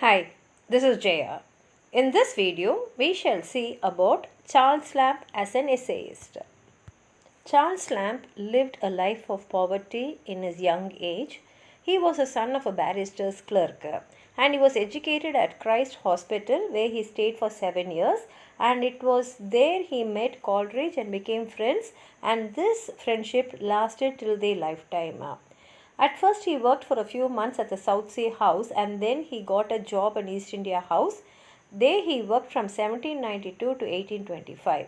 Hi, this is Jaya. In this video, we shall see about Charles Lamb as an essayist. Charles Lamb lived a life of poverty in his young age. He was the son of a barrister's clerk and he was educated at Christ Hospital where he stayed for 7 years, and it was there he met Coleridge and became friends, and this friendship lasted till their lifetime. At first, he worked for a few months at the South Sea House and then he got a job in East India House. There he worked from 1792 to 1825.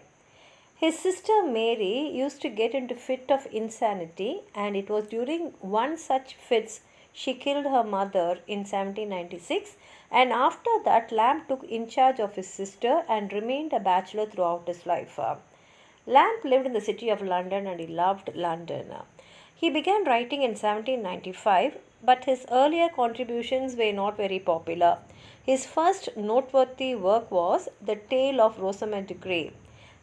His sister Mary used to get into fit of insanity, and it was during one such fits she killed her mother in 1796, and after that Lamb took in charge of his sister and remained a bachelor throughout his life. Lamb lived in the city of London and he loved London. He began writing in 1795, but his earlier contributions were not very popular. His first noteworthy work was The Tale of Rosamund Grey,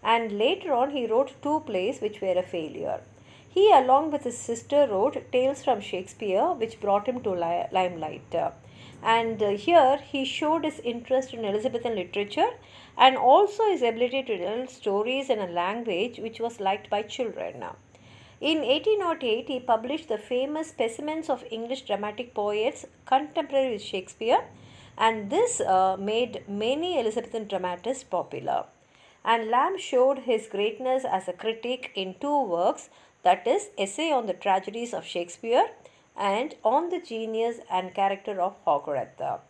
and later on he wrote two plays which were a failure. He, along with his sister, wrote Tales from Shakespeare, which brought him to limelight. And here he showed his interest in Elizabethan literature and also his ability to tell stories in a language which was liked by children. In 1808, he published the famous Specimens of English Dramatic Poets contemporary with Shakespeare, and this made many Elizabethan dramatists popular. And Lamb showed his greatness as a critic in two works, that is, Essay on the Tragedies of Shakespeare and On the Genius and Character of Hogarth.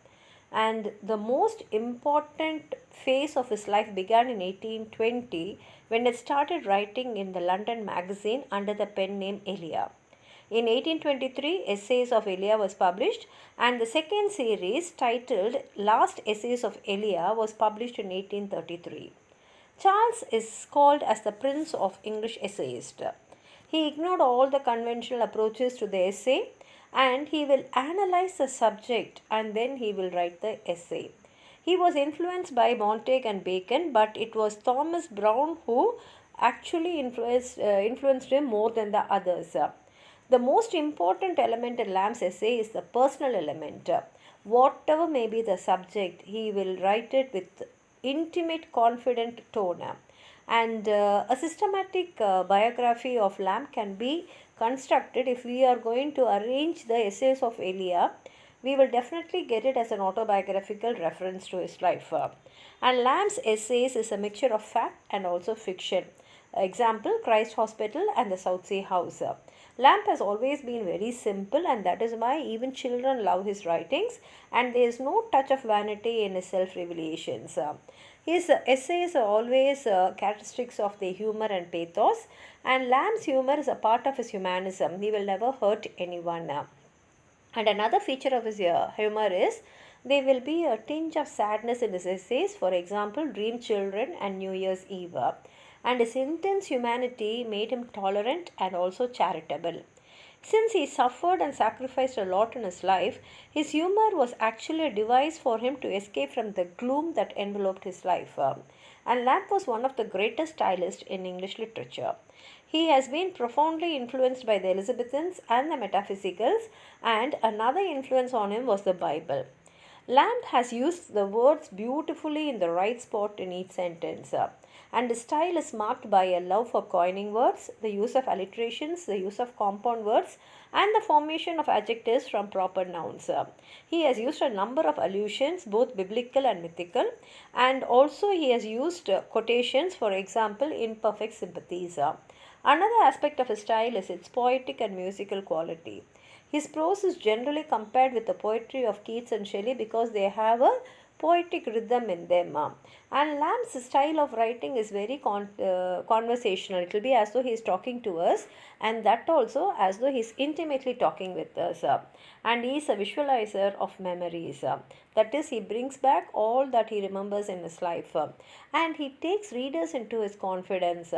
And the most important phase of his life began in 1820 when he started writing in the London magazine under the pen name Elia. In 1823, Essays of Elia was published, and the second series, titled Last Essays of Elia, was published in 1833. Charles is called as the Prince of English Essayists. He ignored all the conventional approaches to the essay, and he will analyze the subject and then he will write the essay. He was influenced by Montaigne and Bacon, but it was Thomas Browne who actually influenced him more than the others. The most important element in Lamb's essay is the personal element. Whatever may be the subject, he will write it with intimate, confident tone. And a systematic biography of Lamb can be constructed if we are going to arrange the essays of Elia. We will definitely get it as an autobiographical reference to his life. And Lamb's essays is a mixture of fact and also fiction. Example, Christ Hospital and the South Sea House. Lamb has always been very simple, and that is why even children love his writings, and there is no touch of vanity in his self revelations. His essays are always characteristics of the humor and pathos, and Lamb's humor is a part of his humanism. He will never hurt anyone. And another feature of his humor is there will be a tinge of sadness in his essays, for example, Dream Children and New Year's Eve. And his intense humanity made him tolerant and also charitable. Since he suffered and sacrificed a lot in his life, his humor was actually a device for him to escape from the gloom that enveloped his life. And Lamb was one of the greatest stylists in English literature. He has been profoundly influenced by the Elizabethans and the metaphysicals, and another influence on him was the Bible. Lamb has used the words beautifully in the right spot in each sentence. And his style is marked by a love for coining words, the use of alliterations, the use of compound words, and the formation of adjectives from proper nouns. He has used a number of allusions, both biblical and mythical, and also he has used quotations, for example, in perfect sympathies. Another aspect of his style is its poetic and musical quality. His prose is generally compared with the poetry of Keats and Shelley because they have a poetic rhythm in them. And Lamb's style of writing is very conversational. It will be as though he is talking to us, and that also as though he is intimately talking with us. And he is a visualizer of memories. That is, he brings back all that he remembers in his life. And he takes readers into his confidence.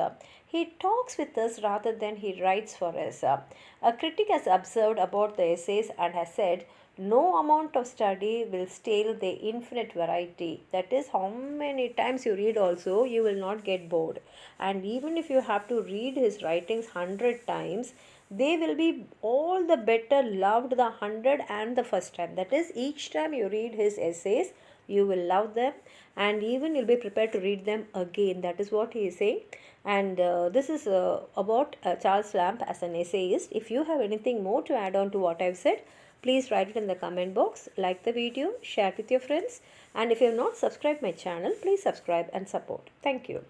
He talks with us rather than he writes for us. A critic has observed about the essays and has said, no amount of study will stale the infinite variety. That is, how many times you read also, you will not get bored. And even if you have to read his writings 100 times, they will be all the better loved the 100 and the first time. That is, each time you read his essays, you will love them, and even you'll be prepared to read them again. That is what he is saying. And this is about Charles Lamb as an essayist. If you have anything more to add on to what I've said, please write it in the comment box. Like the video, share it with your friends, and if you have not subscribed my channel, please subscribe and support. Thank you.